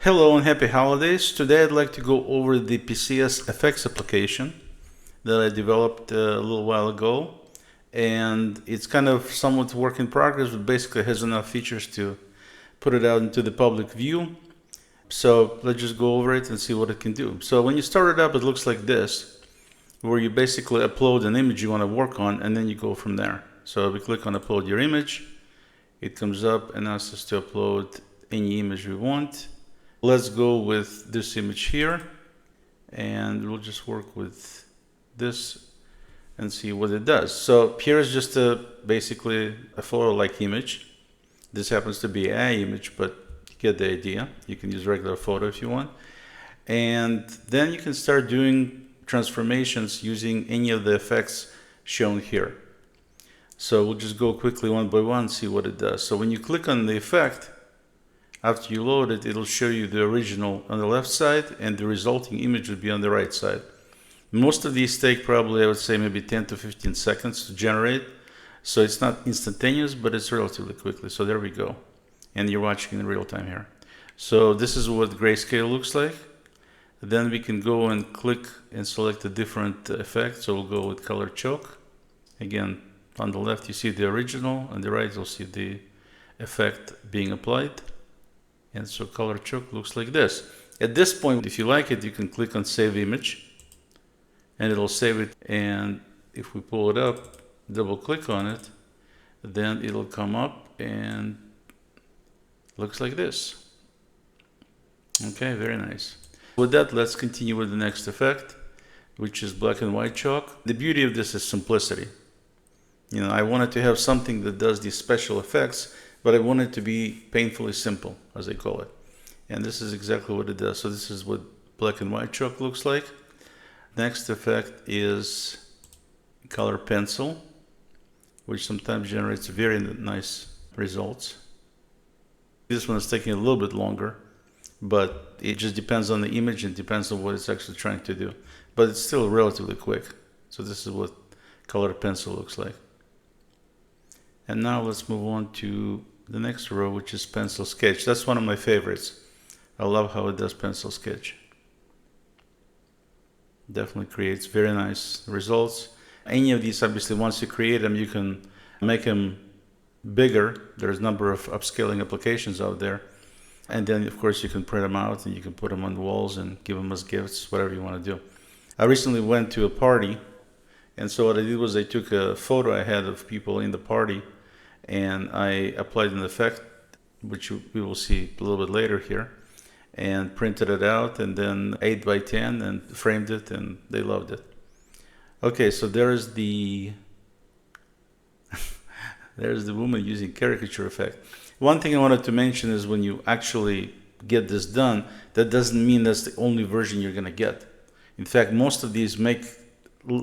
Hello and happy holidays. Today I'd like to go over the PCS Fx application that I developed a little while ago, and it's kind of somewhat work in progress, but basically has enough features to put it out into the public view. So let's just go over it and see what it can do. So when you start it up, it looks like this, where you basically upload an image you want to work on, and then you go from there. So we click on upload your image, it comes up and asks us to upload any image we want. Let's go with this image here, and we'll just work with this and see what it does. So here's just basically a photo-like image. This happens to be an image, but you get the idea. You can use regular photo if you want. And then you can start doing transformations using any of the effects shown here. So we'll just go quickly one by one, see what it does. So when you click on the effect, after you load it, it'll show you the original on the left side and the resulting image would be on the right side. Most of these take probably, I would say, maybe 10 to 15 seconds to generate. So it's not instantaneous, but it's relatively quickly. So there we go. And you're watching in real time here. So this is what grayscale looks like. Then we can go and click and select a different effect. So we'll go with color choke. Again, on the left you see the original, on the right you'll see the effect being applied. And so color choke looks like this. At this point, if you like it, you can click on save image and it'll save it. And if we pull it up, double click on it, then it'll come up and looks like this. Okay, very nice. With that, let's continue with the next effect, which is black and white chalk. The beauty of this is simplicity. You know, I wanted to have something that does these special effects, but I want it to be painfully simple, as I call it. And this is exactly what it does. So this is what black and white chalk looks like. Next effect is color pencil, which sometimes generates very nice results. This one is taking a little bit longer, but it just depends on the image and depends on what it's actually trying to do. But it's still relatively quick. So this is what color pencil looks like. And now let's move on to the next row, which is pencil sketch. That's one of my favorites. I love how it does pencil sketch. Definitely creates very nice results. Any of these, obviously, once you create them, you can make them bigger. There's a number of upscaling applications out there. And then, of course, you can print them out and you can put them on the walls and give them as gifts, whatever you want to do. I recently went to a party, and so what I did was I took a photo I had of people in the party, and I applied an effect, which we will see a little bit later here, and printed it out, and then 8 by 10 and framed it, and they loved it. Okay, so there's the there's the woman using caricature effect. One thing I wanted to mention is when you actually get this done, that doesn't mean that's the only version you're going to get. In fact, most of these make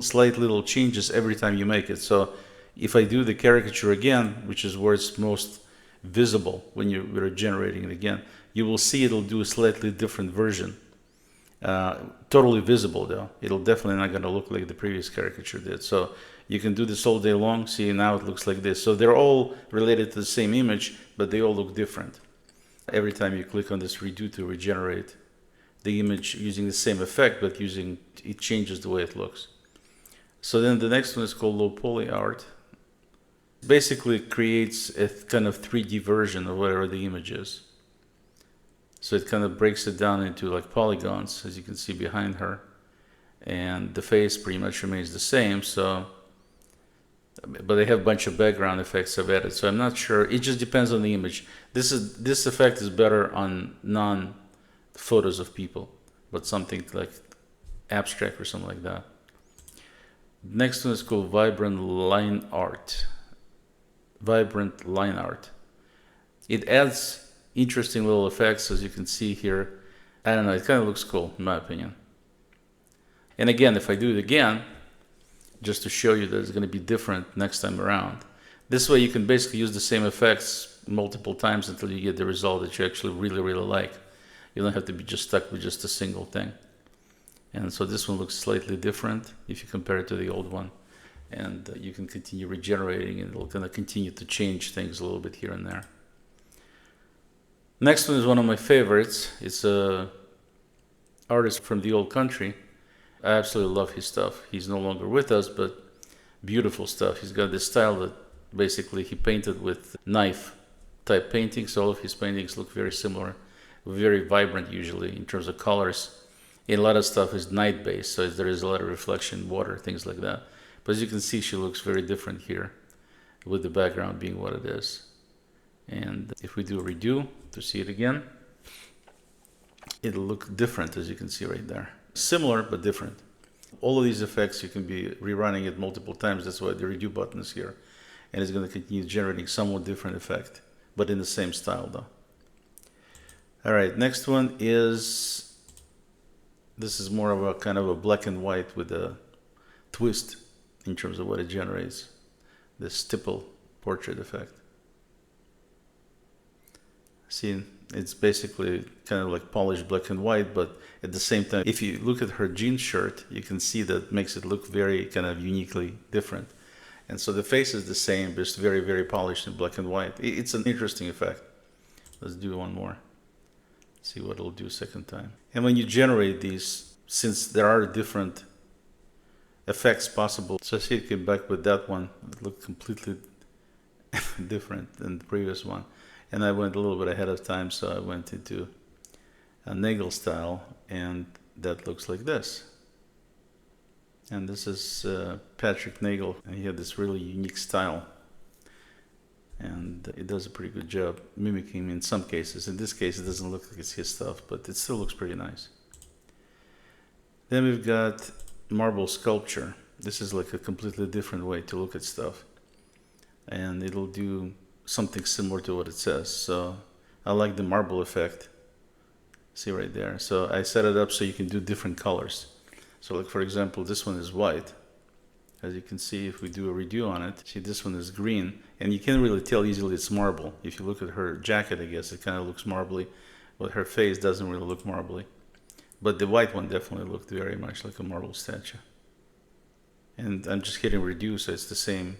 slight little changes every time you make it. So if I do the caricature again, which is where it's most visible when you're generating it again, you will see it'll do a slightly different version. Totally visible though. It'll definitely not going to look like the previous caricature did. So you can do this all day long. See, now it looks like this. So they're all related to the same image, but they all look different. Every time you click on this redo to regenerate the image using the same effect, but it changes the way it looks. So then the next one is called low poly art. Basically creates a kind of 3D version of whatever the image is. So it kind of breaks it down into like polygons, as you can see behind her. And the face pretty much remains the same, so, but they have a bunch of background effects I've added, so I'm not sure. It just depends on the image. This effect is better on non-photos of people, but something like abstract or something like that. Next one is called vibrant line art. Vibrant line art. It adds interesting little effects, as you can see here. I don't know, it kind of looks cool in my opinion. And again, if I do it again, just to show you that it's going to be different next time around, this way you can basically use the same effects multiple times until you get the result that you actually really, really like. You don't have to be just stuck with just a single thing. And so this one looks slightly different if you compare it to the old one. And you can continue regenerating, and it'll kind of continue to change things a little bit here and there. Next one is one of my favorites. It's a artist from the old country. I absolutely love his stuff. He's no longer with us, but beautiful stuff. He's got this style that basically he painted with knife type paintings. All of his paintings look very similar, very vibrant usually in terms of colors. And a lot of stuff is night based, so there is a lot of reflection, water, things like that. But as you can see, she looks very different here, with the background being what it is. And if we do a redo to see it again, it'll look different, as you can see right there. Similar, but different. All of these effects, you can be rerunning it multiple times. That's why the redo button is here. And it's going to continue generating somewhat different effect, but in the same style though. All right, next one is, this is more of a kind of a black and white with a twist in terms of what it generates. The stipple portrait effect. See, it's basically kind of like polished black and white, but at the same time, if you look at her jean shirt, you can see that makes it look very kind of uniquely different. And so the face is the same, but it's very, very polished in black and white. It's an interesting effect. Let's do one more. See what it'll do second time. And when you generate these, since there are different effects possible, so see it came back with that one. It looked completely different than the previous one. And I went a little bit ahead of time, so I went into a Nagel style, and that looks like this. And this is Patrick Nagel, and he had this really unique style. And it does a pretty good job mimicking in some cases. In this case, it doesn't look like it's his stuff, but it still looks pretty nice. Then we've got marble sculpture. This is like a completely different way to look at stuff. And it'll do something similar to what it says. So I like the marble effect. See right there. So I set it up so you can do different colors. So like for example, this one is white. As you can see, if we do a redo on it, see this one is green, and you can't really tell easily it's marble. If you look at her jacket, I guess it kind of looks marbly, but her face doesn't really look marbly. But the white one definitely looked very much like a marble statue. And I'm just hitting redo, so it's the same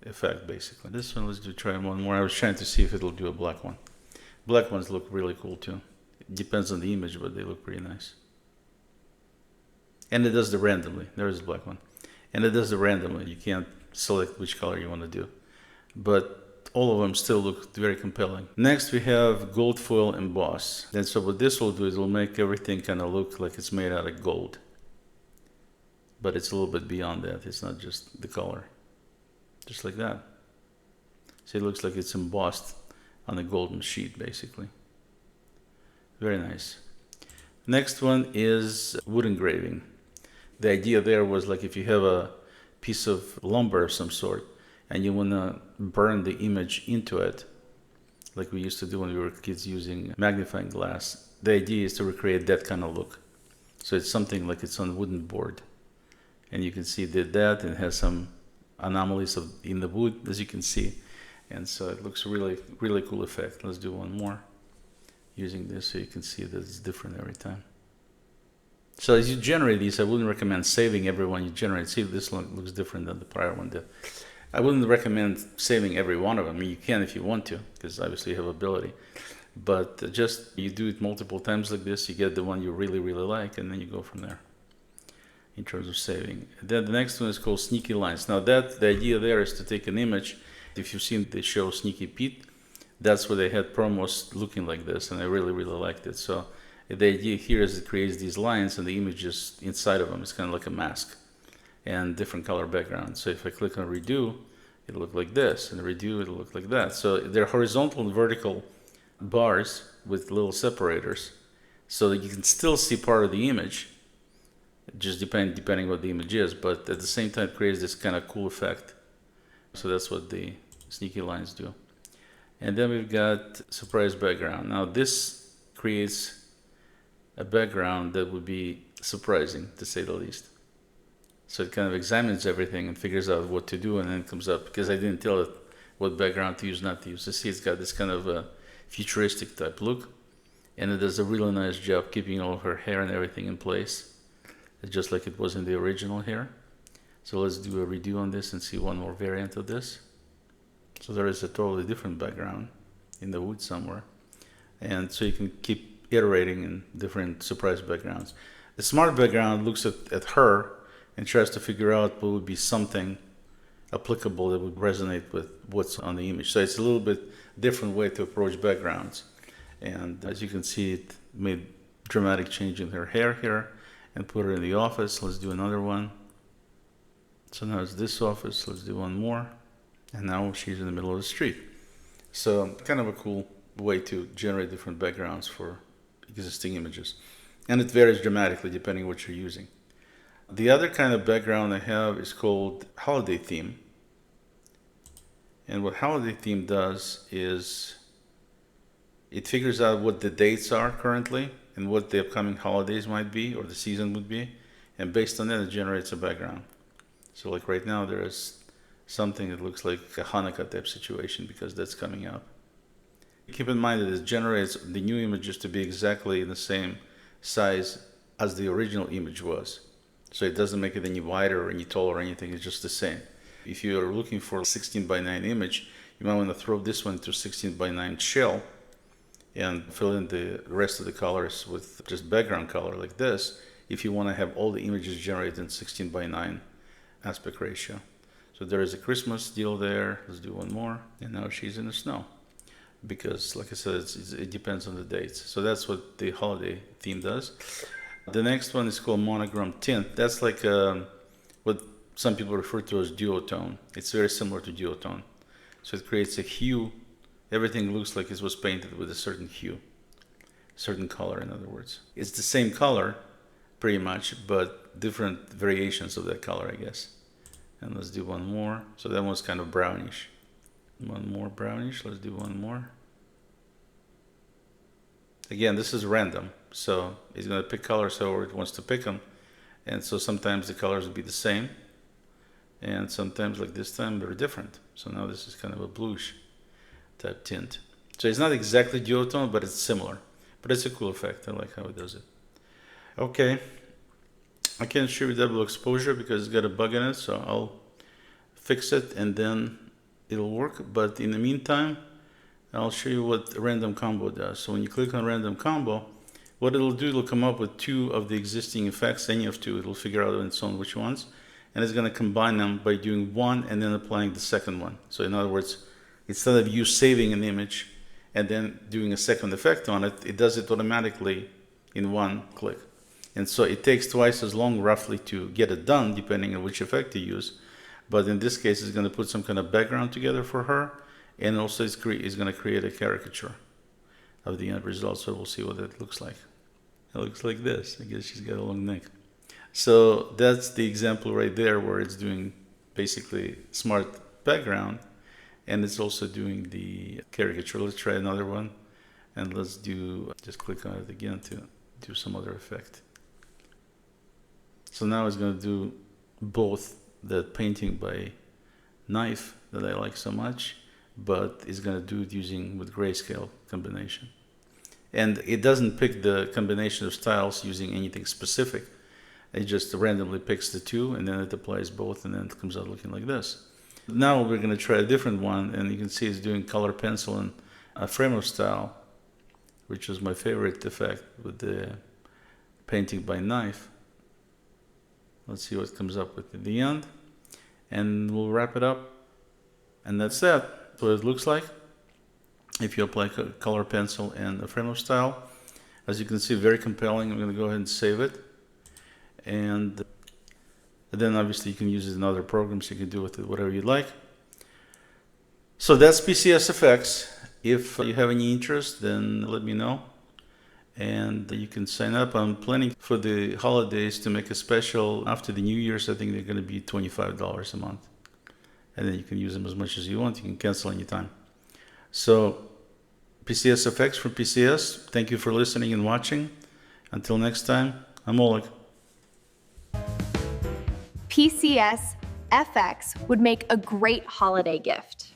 effect basically. This one, let's try one more. I was trying to see if it'll do a black one. Black ones look really cool too. It depends on the image, but they look pretty nice. And it does the randomly. There is a black one. And it does it randomly. You can't select which color you want to do. But all of them still look very compelling. Next we have gold foil emboss. And so what this will do is it will make everything kind of look like it's made out of gold. But it's a little bit beyond that. It's not just the color. Just like that. So it looks like it's embossed on a golden sheet basically. Very nice. Next one is wood engraving. The idea there was like if you have a piece of lumber of some sort and you want to burn the image into it, like we used to do when we were kids using magnifying glass, the idea is to recreate that kind of look. So it's something like it's on a wooden board. And you can see it did that, and it has some anomalies in the wood, as you can see. And so it looks really, really cool effect. Let's do one more using this so you can see that it's different every time. So as you generate these, I wouldn't recommend saving every one you generate. See, this one looks different than the prior one did. I wouldn't recommend saving every one of them. I mean, you can if you want to, because obviously you have ability. But just you do it multiple times like this, you get the one you really, really like, and then you go from there in terms of saving. Then the next one is called Sneaky Lines. Now the idea there is to take an image. If you've seen the show Sneaky Pete, that's where they had promos looking like this, and I really, really liked it. So the idea here is it creates these lines and the image is inside of them. It's kind of like a mask and different color background. So if I click on redo, it'll look like this, and redo, it'll look like that. So they're horizontal and vertical bars with little separators so that you can still see part of the image, just depending what the image is, but at the same time it creates this kind of cool effect. So that's what the sneaky lines do. And then we've got surprise background. Now this creates a background that would be surprising, to say the least. So it kind of examines everything and figures out what to do, and then it comes up, because I didn't tell it what background to use, not to use. You see, it's got this kind of a futuristic type look, and it does a really nice job keeping all of her hair and everything in place. It's just like it was in the original hair. So let's do a redo on this and see one more variant of this. So there is a totally different background in the wood somewhere. And so you can keep iterating in different surprise backgrounds. The smart background looks at her and tries to figure out what would be something applicable that would resonate with what's on the image. So it's a little bit different way to approach backgrounds. And as you can see, it made dramatic change in her hair here and put her in the office. Let's do another one. So now it's this office. Let's do one more. And now she's in the middle of the street. So kind of a cool way to generate different backgrounds for existing images. And it varies dramatically depending on what you're using. The other kind of background I have is called holiday theme. And what holiday theme does is it figures out what the dates are currently and what the upcoming holidays might be or the season would be. And based on that, it generates a background. So like right now, there is something that looks like a Hanukkah type situation because that's coming up. Keep in mind that it generates the new images to be exactly the same size as the original image was. So it doesn't make it any wider or any taller or anything, it's just the same. If you're looking for a 16 by 9 image, you might want to throw this one to 16 by 9 shell and fill in the rest of the colors with just background color like this if you want to have all the images generated in 16 by 9 aspect ratio. So there is a Christmas deal there. Let's do one more. And now she's in the snow. Because, like I said, it depends on the dates. So that's what the holiday theme does. The next one is called monogram tint. That's like what some people refer to as duotone. It's very similar to duotone. So it creates a hue. Everything looks like it was painted with a certain hue, certain color, in other words. It's the same color, pretty much, but different variations of that color, I guess. And let's do one more. So that one's kind of brownish. One more brownish. Let's do one more. Again, this is random. So it's going to pick colors however it wants to pick them. And so sometimes the colors will be the same. And sometimes, like this time, they're different. So now this is kind of a bluish type tint. So it's not exactly duotone, but it's similar. But it's a cool effect. I like how it does it. Okay. I can't show you double exposure because it's got a bug in it. So I'll fix it and then it'll work. But in the meantime, I'll show you what random combo does. So when you click on random combo, what it'll do, it'll come up with two of the existing effects, any of two. It'll figure out on its own which ones. And it's going to combine them by doing one and then applying the second one. So in other words, instead of you saving an image and then doing a second effect on it, it does it automatically in one click. And so it takes twice as long roughly to get it done, depending on which effect you use. But in this case, it's going to put some kind of background together for her. And also it's going to create a caricature of the end result. So we'll see what it looks like. It looks like this. I guess she's got a long neck. So that's the example right there where it's doing basically smart background. And it's also doing the caricature. Let's try another one. And let's do, just click on it again to do some other effect. So now it's going to do both the painting by knife that I like so much, but it's going to do it using with grayscale combination. And it doesn't pick the combination of styles using anything specific. It just randomly picks the two and then it applies both and then it comes out looking like this. Now we're going to try a different one and you can see it's doing color pencil and Afremov-style, which is my favorite effect with the painting by knife. Let's see what comes up with at the end. And we'll wrap it up. And that's that. That's what it looks like if you apply color pencil and Afremov-style. As you can see, very compelling. I'm going to go ahead and save it. And then obviously you can use it in other programs. You can do with it whatever you like. So that's PCS Fx. If you have any interest, then let me know. And you can sign up. I'm planning for the holidays to make a special. After the New Year's, I think they're going to be $25 a month. And then you can use them as much as you want. You can cancel anytime. So PCS Fx from PCS. Thank you for listening and watching. Until next time, I'm Oleg. PCS Fx would make a great holiday gift.